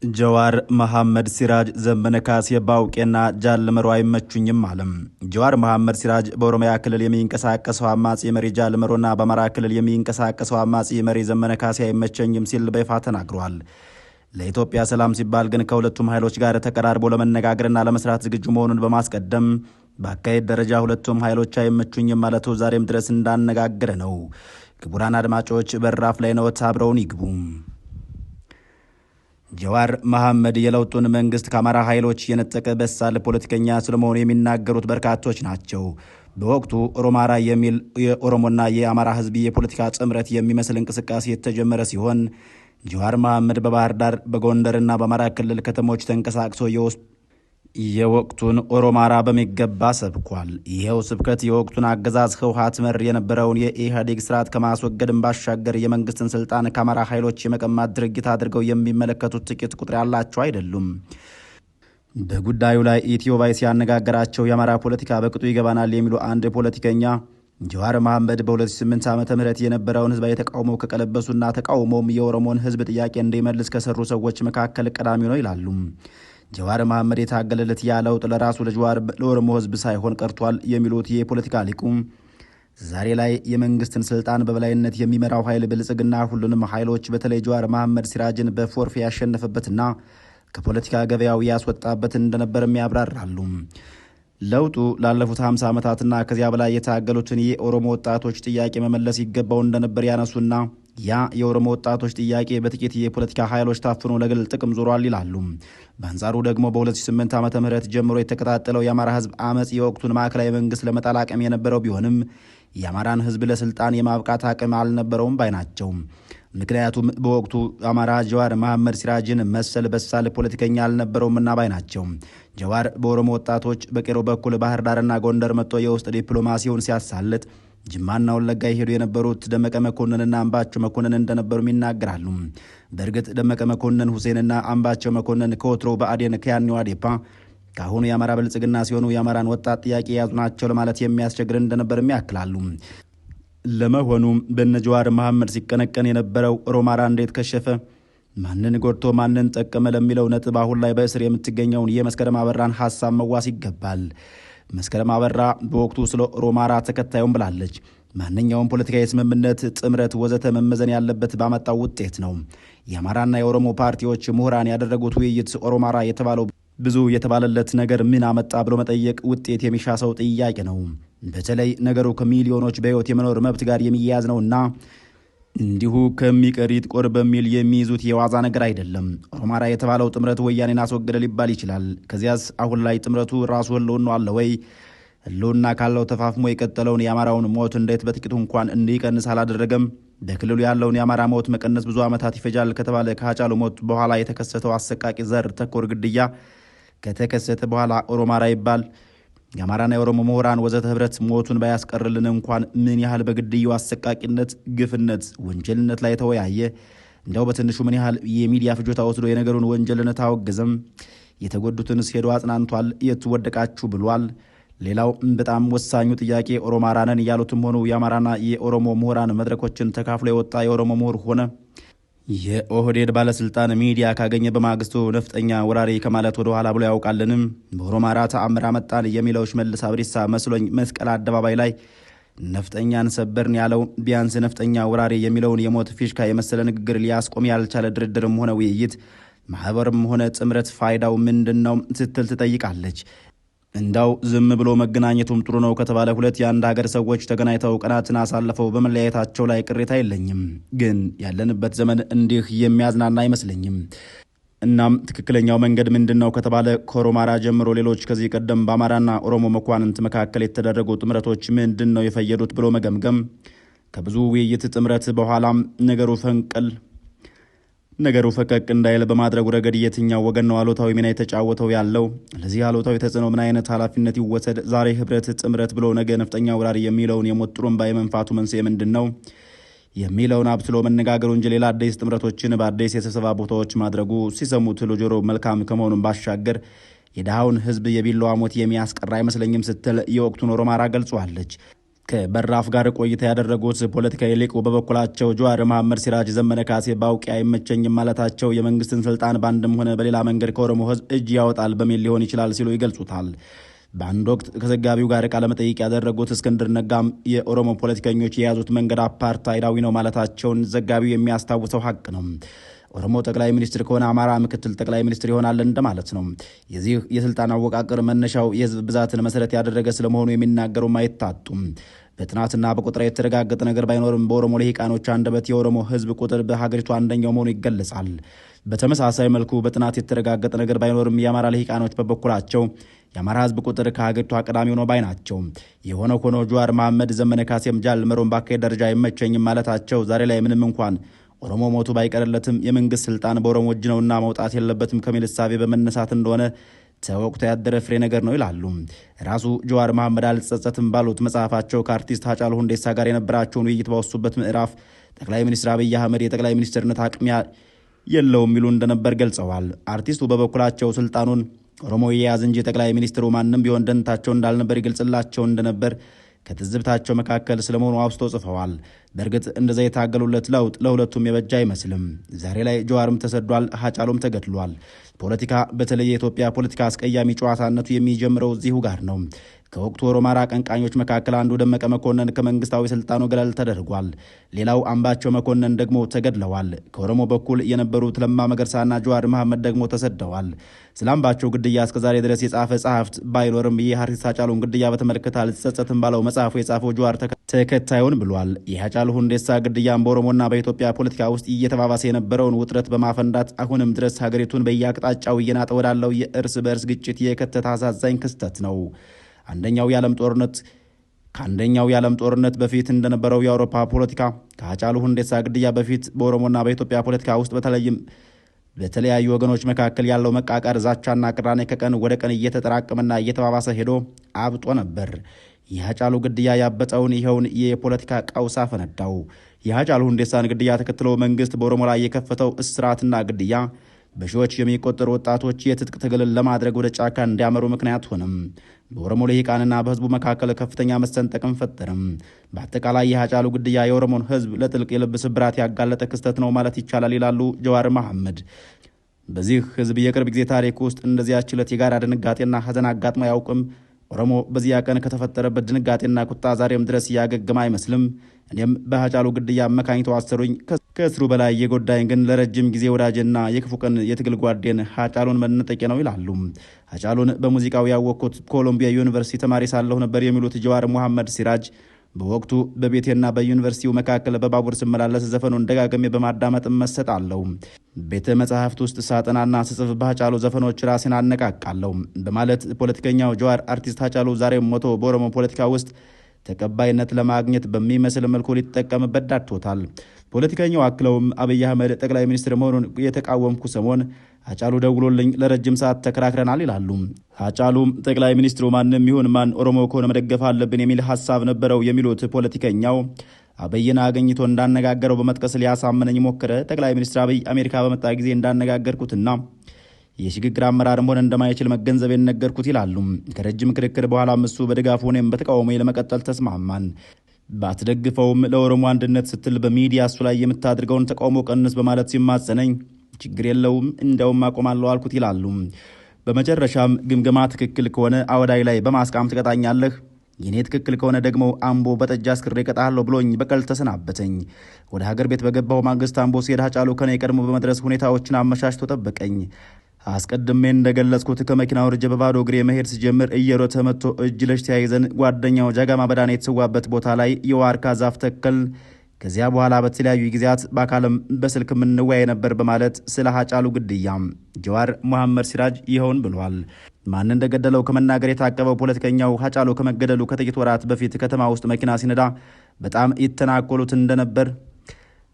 ጀዋር መሐመድ ሲራጅ ዘመነ ካሴ ባውቄና ጃልመሮ አይመቹኝም አለም። ጀዋር መሐመድ ሲራጅ በኦሮሚያ ክልል የሚንቀሳቀሰው አማጺ መሪ ጃልመሮና በአማራ ክልል የሚንቀሳቀሰው አማጺ መሪ ዘመነ ካሴ አይመቸኝም ሲል በይፋ ተናግሯል። ለኢትዮጵያ ሰላም ሲባል ግን ከሁለቱም ኃይሎች ጋር ተቀራርቦ ለመነጋገርና ለመስራት ዝግጁ መሆኑን በማስቀደም በአካሄድ ደረጃ ሁለቱም ኃይሎች አይመቹኝም ማለቱ ዛሬም ድረስ እንዳነጋገረ ነው። ክቡራን አድማጮች በራፍ ላይ ነው፣ አብረውን ይግቡ። ጀዋር መሐመድ የለውጡን መንግስት ከአማራ ኃይሎች የነጠቀ በሳል ፖለቲከኛ ስለመሆኑ የሚናገሩት በርካቶች ናቸው። በወቅቱ ኦሮማራ የሚል የኦሮሞና የአማራ ህዝብ የፖለቲካ ጥምረት የሚመስል እንቅስቃሴ የተጀመረ ሲሆን ጀዋር መሐመድ በባህር ዳር፣ በጎንደርና በአማራ ክልል ከተሞች ተንቀሳቅሶ የወቅቱን ኦሮማራ በሚገባ ሰብኳል። ይሄው ስብከት የወቅቱን አገዛዝ ህወሓት መር የነበረውን የኢህአዴግ ስርዓት ከማስወገድም ባሻገር የመንግስትን ስልጣን ከአማራ ኃይሎች የመቀማት ድርጊት አድርገው የሚመለከቱት ጥቂት ቁጥር ያላቸው አይደሉም። በጉዳዩ ላይ ኢትዮባይስ ያነጋገራቸው የአማራ ፖለቲካ በቅጡ ይገባናል የሚሉ አንድ ፖለቲከኛ ጀዋር መሐመድ በ2008 ዓ.ም የነበረውን ህዝባዊ ተቃውሞ ከቀለበሱና ተቃውሞም የኦሮሞን ህዝብ ጥያቄ እንዲመልስ ከሰሩ ሰዎች መካከል ቀዳሚው ነው ይላሉ። ጀዋር መሐመድ የታገለለት ያለው ለራሱ ለጀዋር ለኦሮሞ ህዝብ ሳይሆን ቀርቷል የሚሉት የፖለቲካ ሊቁ ዛሬ ላይ የመንግስትን ስልጣን በበላይነት የሚመራው ኃይል ብልጽግና ሁሉንም ኃይሎች በተለይ ጀዋር መሐመድ ሲራጅን በፎርፌ ያሸነፈበትና ከፖለቲካ ገበያው ያስወጣበት እንደነበርም ያብራራሉ። ለውጡ ላለፉት 50 ዓመታትና ከዚያ በላይ የታገሉትን የኦሮሞ ወጣቶች ጥያቄ መመለስ ይገባው እንደነበር ያነሱና ያ የኦሮሞ ወጣቶች ጥያቄ በጥቂት የፖለቲካ ኃይሎች ታፍኖ ለግል ጥቅም ዞሯል ይላሉ። በአንጻሩ ደግሞ በ2008 ዓ.ም ጀምሮ የተቀጣጠለው የአማራ ህዝብ አመፅ የወቅቱን ማዕከላዊ መንግስት ለመጣል አቅም የነበረው ቢሆንም የአማራን ህዝብ ለስልጣን የማብቃት አቅም አልነበረውም ባይ ናቸው። ምክንያቱም በወቅቱ አማራ ጀዋር መሐመድ ሲራጅን መሰል በሳል ፖለቲከኛ አልነበረውምና ባይ ናቸው። ጀዋር በኦሮሞ ወጣቶች በቄሮ በኩል ባህር ዳርና ጎንደር መጥቶ የውስጥ ዲፕሎማሲውን ሲያሳልጥ ጅማና ወለጋ ይሄዱ የነበሩት ደመቀ መኮንንና አምባቸው መኮንን እንደነበሩም ይናገራሉ። በእርግጥ ደመቀ መኮንን ሁሴንና አምባቸው መኮንን ከወትሮ በአዴን ከያኔው አዴፓ ካሁኑ የአማራ ብልጽግና ሲሆኑ የአማራን ወጣት ጥያቄ የያዙ ናቸው ለማለት የሚያስቸግር እንደነበርም ያክላሉ። ለመሆኑ በነ ጀዋር መሐመድ ሲቀነቀን የነበረው ኦሮማራ እንዴት ከሸፈ? ማንን ጎድቶ ማንን ጠቀመ ለሚለው ነጥብ አሁን ላይ በእስር የምትገኘውን የመስከረም አበራን ሐሳብ መዋስ ይገባል። መስከረም አበራ በወቅቱ ስለ ኦሮማራ ተከታዩም ብላለች። ማንኛውም ፖለቲካዊ ስምምነት፣ ጥምረት ወዘተ መመዘን ያለበት ባመጣው ውጤት ነው። የአማራና የኦሮሞ ፓርቲዎች ምሁራን ያደረጉት ውይይት ኦሮማራ የተባለው ብዙ የተባለለት ነገር ምን አመጣ ብሎ መጠየቅ ውጤት የሚሻ ሰው ጥያቄ ነው። በተለይ ነገሩ ከሚሊዮኖች በህይወት የመኖር መብት ጋር የሚያያዝ ነውና እንዲሁ ከሚቀሪት ቆር በሚል የሚይዙት የዋዛ ነገር አይደለም። ኦሮማራ የተባለው ጥምረት ወያኔን አስወገደ ሊባል ይችላል። ከዚያስ አሁን ላይ ጥምረቱ ራሱ ህልውና አለ ወይ? ህልውና ካለው ተፋፍሞ የቀጠለውን የአማራውን ሞት እንዴት በጥቂቱ እንኳን እንዲቀንስ አላደረገም? በክልሉ ያለውን የአማራ ሞት መቀነስ ብዙ ዓመታት ይፈጃል ከተባለ ከሃጫሉ ሞት በኋላ የተከሰተው አሰቃቂ ዘር ተኮር ግድያ ከተከሰተ በኋላ ኦሮማራ ይባል? የአማራና የኦሮሞ ምሁራን ወዘተ ህብረት ሞቱን ባያስቀርልን እንኳን ምን ያህል በግድያው አሰቃቂነት፣ ግፍነት፣ ወንጀልነት ላይ ተወያየ? እንደው በትንሹ ምን ያህል የሚዲያ ፍጆታ ወስዶ የነገሩን ወንጀልነት አወገዘም? የተጎዱትንስ ሄዶ አጽናንቷል? የት ወደቃችሁ ብሏል? ሌላው በጣም ወሳኙ ጥያቄ ኦሮማራ ነን ያሉትም ሆኑ የአማራና የኦሮሞ ምሁራን መድረኮችን ተካፍሎ የወጣ የኦሮሞ ምሁር ሆነ የኦህዴድ ባለስልጣን ሚዲያ ካገኘ በማግስቱ ነፍጠኛ ወራሪ ከማለት ወደ ኋላ ብሎ ያውቃልንም? በኦሮማራ ተአምር አመጣን የሚለው ሽመልስ አብዲሳ መስሎኝ መስቀል አደባባይ ላይ ነፍጠኛን ሰበርን ያለው ቢያንስ ነፍጠኛ ወራሪ የሚለውን የሞት ፊሽካ የመሰለ ንግግር ሊያስቆም ያልቻለ ድርድርም ሆነ ውይይት፣ ማህበርም ሆነ ጥምረት ፋይዳው ምንድነው ስትል ትጠይቃለች። እንዳው ዝም ብሎ መገናኘቱም ጥሩ ነው ከተባለ ሁለት የአንድ ሀገር ሰዎች ተገናኝተው ቀናትን አሳልፈው በመለያየታቸው ላይ ቅሬታ የለኝም። ግን ያለንበት ዘመን እንዲህ የሚያዝናና አይመስለኝም። እናም ትክክለኛው መንገድ ምንድነው ከተባለ ከኦሮማራ ጀምሮ ሌሎች ከዚህ ቀደም በአማራና ኦሮሞ መኳንንት መካከል የተደረጉ ጥምረቶች ምንድነው የፈየዱት ብሎ መገምገም፣ ከብዙ ውይይት ጥምረት በኋላም ነገሩ ፈቀቅ እንዳይል በማድረጉ ረገድ የትኛው ወገን ነው አሉታዊ ሚና የተጫወተው ያለው? ለዚህ አሉታዊ ተጽዕኖ ምን አይነት ኃላፊነት ይወሰድ? ዛሬ ህብረት ጥምረት ብሎ ነገ ነፍጠኛ ወራሪ የሚለውን የሞት ጥሩምባ የመንፋቱ መንስኤ ምንድን ነው የሚለውን አብስሎ መነጋገሩ እንጂ ሌላ አዲስ ጥምረቶችን በአዲስ የስብሰባ ቦታዎች ማድረጉ ሲሰሙት ለጆሮ መልካም ከመሆኑን ባሻገር የድሃውን ህዝብ የቢላዋ ሞት የሚያስቀር አይመስለኝም ስትል የወቅቱን ኦሮማራ ገልጿለች። ከበራፍ ጋር ቆይታ ያደረጉት ፖለቲካዊ ሊቁ በበኩላቸው ጀዋር መሐመድ ሲራጅ ዘመነ ካሴ ባውቂ አይመቸኝም ማለታቸው የመንግስትን ስልጣን በአንድም ሆነ በሌላ መንገድ ከኦሮሞ ህዝብ እጅ ያወጣል በሚል ሊሆን ይችላል ሲሉ ይገልጹታል። በአንድ ወቅት ከዘጋቢው ጋር ቃለ መጠይቅ ያደረጉት እስክንድር ነጋም የኦሮሞ ፖለቲከኞች የያዙት መንገድ አፓርታይዳዊ ነው ማለታቸውን ዘጋቢው የሚያስታውሰው ሀቅ ነው። ኦሮሞ ጠቅላይ ሚኒስትር ከሆነ አማራ ምክትል ጠቅላይ ሚኒስትር ይሆናል እንደማለት ነው። የዚህ የስልጣን አወቃቀር መነሻው የህዝብ ብዛትን መሰረት ያደረገ ስለመሆኑ የሚናገሩም አይታጡም። በጥናትና በቁጥር የተረጋገጠ ነገር ባይኖርም በኦሮሞ ልሂቃኖች አንደበት የኦሮሞ ህዝብ ቁጥር በሀገሪቱ አንደኛው መሆኑ ይገለጻል። በተመሳሳይ መልኩ በጥናት የተረጋገጠ ነገር ባይኖርም የአማራ ልሂቃኖች በበኩላቸው የአማራ ህዝብ ቁጥር ከሀገሪቱ ቀዳሚ ነው ባይ ናቸው። የሆነ ሆኖ ጀዋር መሐመድ ዘመነ ካሴም ጃል መሮን ባካሄድ ደረጃ አይመቸኝም ማለታቸው ዛሬ ላይ ምንም እንኳን ኦሮሞ ሞቱ ባይቀርለትም የመንግስት ስልጣን በኦሮሞ እጅ ነውና መውጣት የለበትም ከሚል እሳቤ በመነሳት እንደሆነ ተወቅቶ ያደረ ፍሬ ነገር ነው ይላሉ። ራሱ ጀዋር መሐመድ አልጸጸትም ባሉት መጽሐፋቸው ከአርቲስት ሃጫሉ ሁንዴሳ ጋር የነበራቸውን ውይይት ባወሱበት ምዕራፍ ጠቅላይ ሚኒስትር አብይ አህመድ የጠቅላይ ሚኒስትርነት አቅም የለውም የሚሉ እንደነበር ገልጸዋል። አርቲስቱ በበኩላቸው ስልጣኑን ኦሮሞ የያዝ እንጂ ጠቅላይ ሚኒስትሩ ማንም ቢሆን ደንታቸው እንዳልነበር ይገልጽላቸው እንደነበር ከትዝብታቸው መካከል ስለመሆኑ አውስቶ ጽፈዋል። በእርግጥ እንደዛ የታገሉለት ለውጥ ለሁለቱም የበጃ አይመስልም። ዛሬ ላይ ጀዋርም ተሰዷል፣ ሃጫሉም ተገድሏል። ፖለቲካ በተለይ የኢትዮጵያ ፖለቲካ አስቀያሚ ጨዋታነቱ የሚጀምረው እዚሁ ጋር ነው። ከወቅቱ ኦሮማራ ቀንቃኞች መካከል አንዱ ደመቀ መኮንን ከመንግስታዊ ስልጣኑ ገለል ተደርጓል። ሌላው አምባቸው መኮንን ደግሞ ተገድለዋል። ከኦሮሞ በኩል የነበሩት ለማ መገርሳና ጀዋር መሐመድ ደግሞ ተሰደዋል። ስለ አምባቸው ግድያ እስከዛሬ ድረስ የጻፈ ጸሐፍት ባይኖርም የአርቲስት ሃጫሉን ግድያ በተመለከተ አልጸጸትም ባለው መጽሐፉ የጻፈው ጀዋር ተከታዩን ብሏል። የሃጫሉ ሁንዴሳ ግድያም በኦሮሞና በኢትዮጵያ ፖለቲካ ውስጥ እየተባባሰ የነበረውን ውጥረት በማፈንዳት አሁንም ድረስ ሀገሪቱን በየአቅጣጫው እየናጠ ወዳለው የእርስ በእርስ ግጭት የከተተ አሳዛኝ ክስተት ነው። ከአንደኛው የዓለም ጦርነት በፊት እንደነበረው የአውሮፓ ፖለቲካ ከሃጫሉ ሁንዴሳ ግድያ በፊት በኦሮሞና በኢትዮጵያ ፖለቲካ ውስጥ በተለይም በተለያዩ ወገኖች መካከል ያለው መቃቃር፣ ዛቻና ቅራኔ ከቀን ወደ ቀን እየተጠራቀመና እየተባባሰ ሄዶ አብጦ ነበር። የሃጫሉ ግድያ ያበጠውን ይኸውን የፖለቲካ ቀውስ አፈነዳው። የሃጫሉ ሁንዴሳን ግድያ ተከትሎ መንግስት በኦሮሞ ላይ የከፈተው እስራትና ግድያ በሺዎች የሚቆጠሩ ወጣቶች የትጥቅ ትግልን ለማድረግ ወደ ጫካ እንዲያመሩ ምክንያት ሆነም። በኦሮሞ ልሂቃንና በህዝቡ መካከል ከፍተኛ መሰንጠቅን ፈጠረም። በአጠቃላይ የሃጫሉ ግድያ የኦሮሞን ህዝብ ለጥልቅ የልብ ስብራት ያጋለጠ ክስተት ነው ማለት ይቻላል ይላሉ ጀዋር መሐመድ። በዚህ ህዝብ የቅርብ ጊዜ ታሪክ ውስጥ እንደዚያች ዕለት የጋራ ድንጋጤና ሀዘን አጋጥሞ አያውቅም። ኦሮሞ በዚያ ቀን ከተፈጠረበት ድንጋጤና ቁጣ ዛሬም ድረስ ያገገመ አይመስልም። እኔም በሃጫሉ ግድያ አመካኝተው አሰሩኝ፣ ከእስሩ በላይ የጎዳኝ ግን ለረጅም ጊዜ ወዳጅና የክፉ ቀን የትግል ጓዴን ሃጫሉን መነጠቄ ነው ይላሉ። ሃጫሉን በሙዚቃው ያወቅኩት ኮሎምቢያ ዩኒቨርሲቲ ተማሪ ሳለሁ ነበር የሚሉት ጀዋር መሐመድ ሲራጅ በወቅቱ በቤቴና በዩኒቨርሲቲው መካከል በባቡር ስመላለስ ዘፈኑን ደጋግሜ በማዳመጥ መሰጣለሁ። ቤተ መጻሕፍት ውስጥ ሳጠናና ስጽፍ በሃጫሉ ዘፈኖች ራሴን አነቃቃለሁ በማለት ፖለቲከኛው ጀዋር አርቲስት ሃጫሉ ዛሬም ሞቶ በኦሮሞ ፖለቲካ ውስጥ ተቀባይነት ለማግኘት በሚመስል መልኩ ሊጠቀምበት ዳድቶታል። ፖለቲከኛው አክለውም አብይ አህመድ ጠቅላይ ሚኒስትር መሆኑን የተቃወምኩ ሰሞን ሃጫሉ ደውሎልኝ ለረጅም ሰዓት ተከራክረናል ይላሉ። ሃጫሉም ጠቅላይ ሚኒስትሩ ማንም ይሁን ማን ኦሮሞ ከሆነ መደገፍ አለብን የሚል ሀሳብ ነበረው የሚሉት ፖለቲከኛው አብይን አገኝቶ እንዳነጋገረው በመጥቀስ ሊያሳምነኝ ሞከረ። ጠቅላይ ሚኒስትር አብይ አሜሪካ በመጣ ጊዜ እንዳነጋገርኩትና የሽግግር አመራር መሆን እንደማይችል መገንዘቤን ነገርኩት ይላሉ። ከረጅም ክርክር በኋላም እሱ በድጋፉ እኔም በተቃውሞ ለመቀጠል ተስማማን። ባትደግፈውም ለኦሮሞ አንድነት ስትል በሚዲያ እሱ ላይ የምታደርገውን ተቃውሞ ቀንስ በማለት ሲማጸነኝ ችግር የለውም እንደውም አቆማለሁ አልኩት ይላሉ። በመጨረሻም ግምገማ ትክክል ከሆነ አወዳይ ላይ በማስቃም ትቀጣኛለህ፣ የኔ ትክክል ከሆነ ደግሞ አምቦ በጠጃ አስክሬ እቀጣለሁ ብሎኝ በቀል ተሰናበተኝ። ወደ ሀገር ቤት በገባው ማግስት አምቦ ሲሄድ ሃጫሉ ከኔ ቀድሞ በመድረስ ሁኔታዎችን አመቻችቶ ጠበቀኝ። አስቀድሜ እንደገለጽኩት ከመኪና ወርጄ በባዶ እግሬ መሄድ ሲጀምር እየሮጠ መጥቶ እጅ ለእጅ ተያይዘን ጓደኛው ጃጋማ በዳኔ የተሰዋበት ቦታ ላይ የዋርካ ዛፍ ተከል። ከዚያ በኋላ በተለያዩ ጊዜያት በአካልም በስልክ የምንወያይ ነበር በማለት ስለ ሃጫሉ ግድያ ጀዋር መሐመድ ሲራጅ ይኸውን ብሏል። ማን እንደገደለው ከመናገር የታቀበው ፖለቲከኛው ሃጫሉ ከመገደሉ ከጥቂት ወራት በፊት ከተማ ውስጥ መኪና ሲነዳ በጣም ይተናኮሉት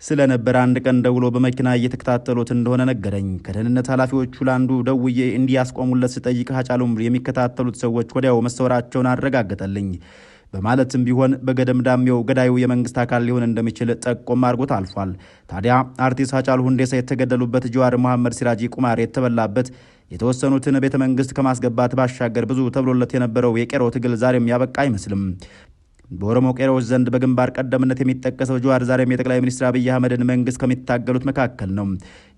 ስለነበር አንድ ቀን ደውሎ በመኪና እየተከታተሉት እንደሆነ ነገረኝ። ከደህንነት ኃላፊዎቹ ለአንዱ ደውዬ እንዲያስቆሙለት ስጠይቅ ሃጫሉም የሚከታተሉት ሰዎች ወዲያው መሰወራቸውን አረጋገጠልኝ በማለትም ቢሆን በገደምዳሜው ገዳዩ የመንግስት አካል ሊሆን እንደሚችል ጠቆም አድርጎት አልፏል። ታዲያ አርቲስት ሃጫሉ ሁንዴሳ የተገደሉበት ጀዋር መሐመድ ሲራጅ ቁማር የተበላበት የተወሰኑትን ቤተ መንግስት ከማስገባት ባሻገር ብዙ ተብሎለት የነበረው የቄሮ ትግል ዛሬም ያበቃ አይመስልም። በኦሮሞ ቄሮዎች ዘንድ በግንባር ቀደምነት የሚጠቀሰው ጀዋር ዛሬም የጠቅላይ ሚኒስትር አብይ አህመድን መንግስት ከሚታገሉት መካከል ነው።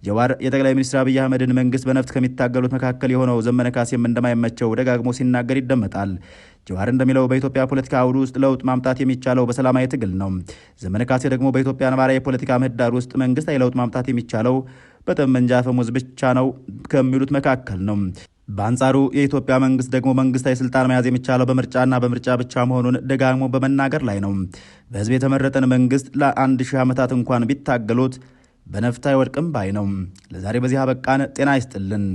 ጀዋር የጠቅላይ ሚኒስትር አብይ አህመድን መንግስት በነፍጥ ከሚታገሉት መካከል የሆነው ዘመነ ካሴም እንደማይመቸው ደጋግሞ ሲናገር ይደመጣል። ጀዋር እንደሚለው በኢትዮጵያ ፖለቲካ አውድ ውስጥ ለውጥ ማምጣት የሚቻለው በሰላማዊ ትግል ነው። ዘመነ ካሴ ደግሞ በኢትዮጵያ ነባራዊ የፖለቲካ ምህዳር ውስጥ መንግስታዊ ለውጥ ማምጣት የሚቻለው በጠመንጃ አፈሙዝ ብቻ ነው ከሚሉት መካከል ነው። በአንጻሩ የኢትዮጵያ መንግስት ደግሞ መንግስታዊ ስልጣን መያዝ የሚቻለው በምርጫና በምርጫ ብቻ መሆኑን ደጋግሞ በመናገር ላይ ነው። በህዝብ የተመረጠን መንግስት ለ1000 ዓመታት እንኳን ቢታገሉት በነፍጥ አይወድቅም ባይ ነው። ለዛሬ በዚህ አበቃን። ጤና ይስጥልን።